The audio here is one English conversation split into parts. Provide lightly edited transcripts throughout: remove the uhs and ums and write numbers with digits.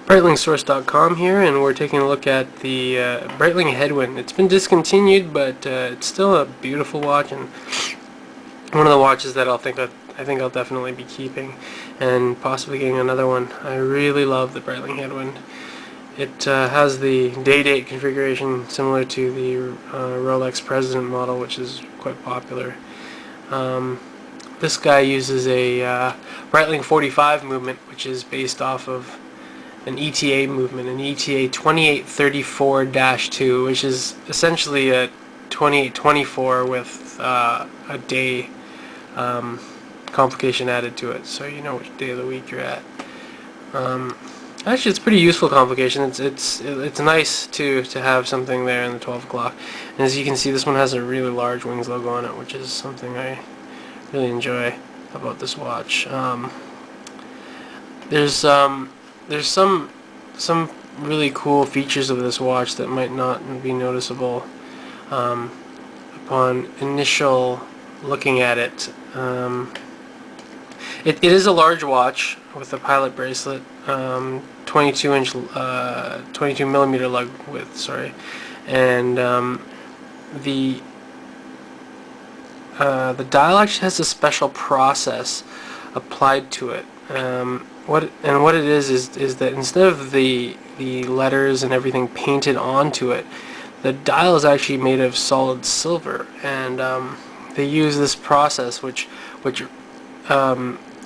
BreitlingSource.com here, and we're taking a look at the Breitling Headwind. It's been discontinued, but it's still a beautiful watch, and one of the watches that I think I'll definitely be keeping, and possibly getting another one. I really love the Breitling Headwind. It has the day-date configuration similar to the Rolex President model, which is quite popular. This guy uses a Breitling 45 movement, which is based off of an ETA movement, an ETA 2834-2, which is essentially a 2824 with a day complication added to it, so you know which day of the week you're at. Actually, it's pretty useful complication. It's nice to have something there in the 12 o'clock. And as you can see, this one has a really large Wings logo on it, which is something I really enjoy about this watch. There's some really cool features of this watch that might not be noticeable upon initial looking at it. It is a large watch with a pilot bracelet, 22 millimeter lug width, sorry, and the dial actually has a special process applied to it. What it is that instead of the letters and everything painted onto it, the dial is actually made of solid silver, and they use this process which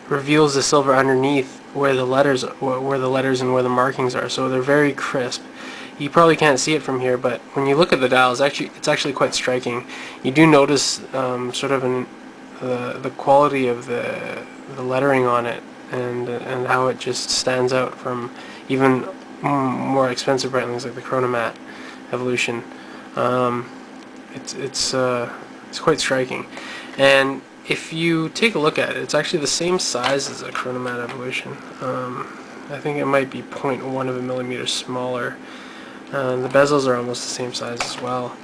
reveals the silver underneath where the letters and where the markings are, so they're very crisp. You probably can't see it from here, but when you look at the dial, it's actually quite striking. You do notice sort of the quality of the lettering on it, and how it just stands out from even more expensive Breitlings like the Chronomat Evolution. It's quite striking, and if you take a look at it, it's actually the same size as a Chronomat Evolution. I think it might be 0.1 of a millimeter smaller. The bezels are almost the same size as well.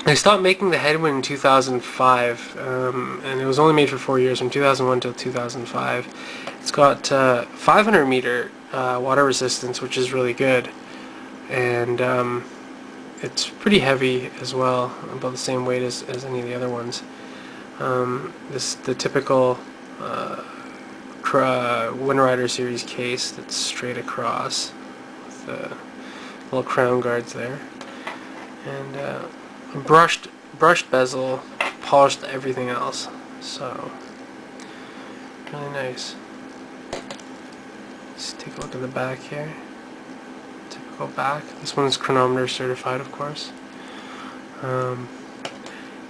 They stopped making the Headwind in 2005, and it was only made for 4 years, from 2001 till 2005. It's got 500 meter water resistance, which is really good, and it's pretty heavy as well, about the same weight as any of the other ones. The typical Windrider series case that's straight across with the little crown guards there, and brushed bezel, polished everything else. So really nice. Let's take a look at the back here. Typical back. This one's chronometer certified, of course. The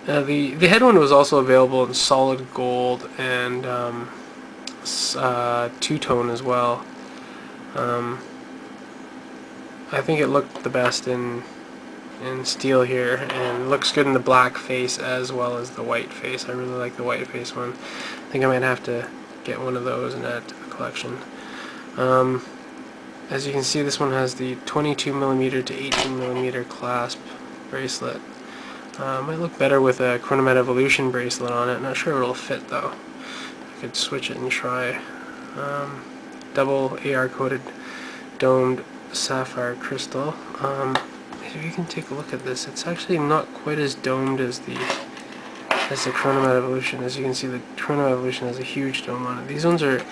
Headwind was also available in solid gold and two-tone as well. I think it looked the best in steel here, and looks good in the black face as well as the white face. I really like the white face one. I think I might have to get one of those and add to the collection. As you can see, this one has the 22 millimeter to 18 millimeter clasp bracelet. Might look better with a Chronomat Evolution bracelet on it. Not sure it'll fit though. I could switch it and try. Double AR coated domed sapphire crystal. If you can take a look at this, it's actually not quite as domed as the Chronomat Evolution. As you can see, the Chronomat Evolution has a huge dome on it. These ones are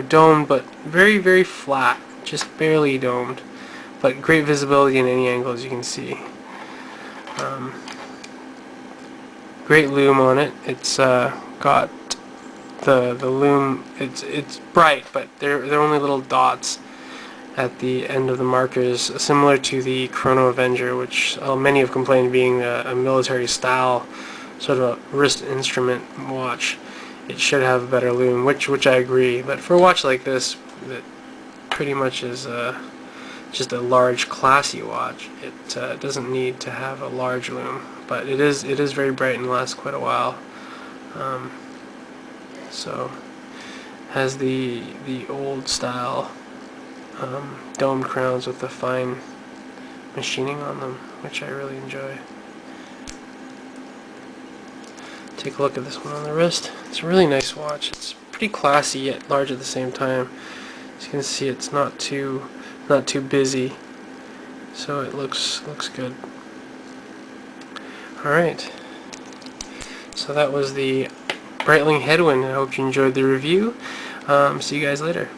domed, but very, very flat, just barely domed, but great visibility in any angle, as you can see. Great lume on it. It's got the lume. It's bright, but they're only little dots at the end of the markers, similar to the Chrono Avenger, which many have complained being a military style sort of a wrist instrument watch. It should have a better lume, which I agree. But for a watch like this, that pretty much is just a large, classy watch, it doesn't need to have a large lume. But it is very bright and lasts quite a while. So has the old style domed crowns with the fine machining on them, which I really enjoy. Take a look at this one on the wrist. It's a really nice watch. It's pretty classy yet large at the same time. As you can see, it's not too busy, so it looks good. All right. So that was the Breitling Headwind. I hope you enjoyed the review. See you guys later.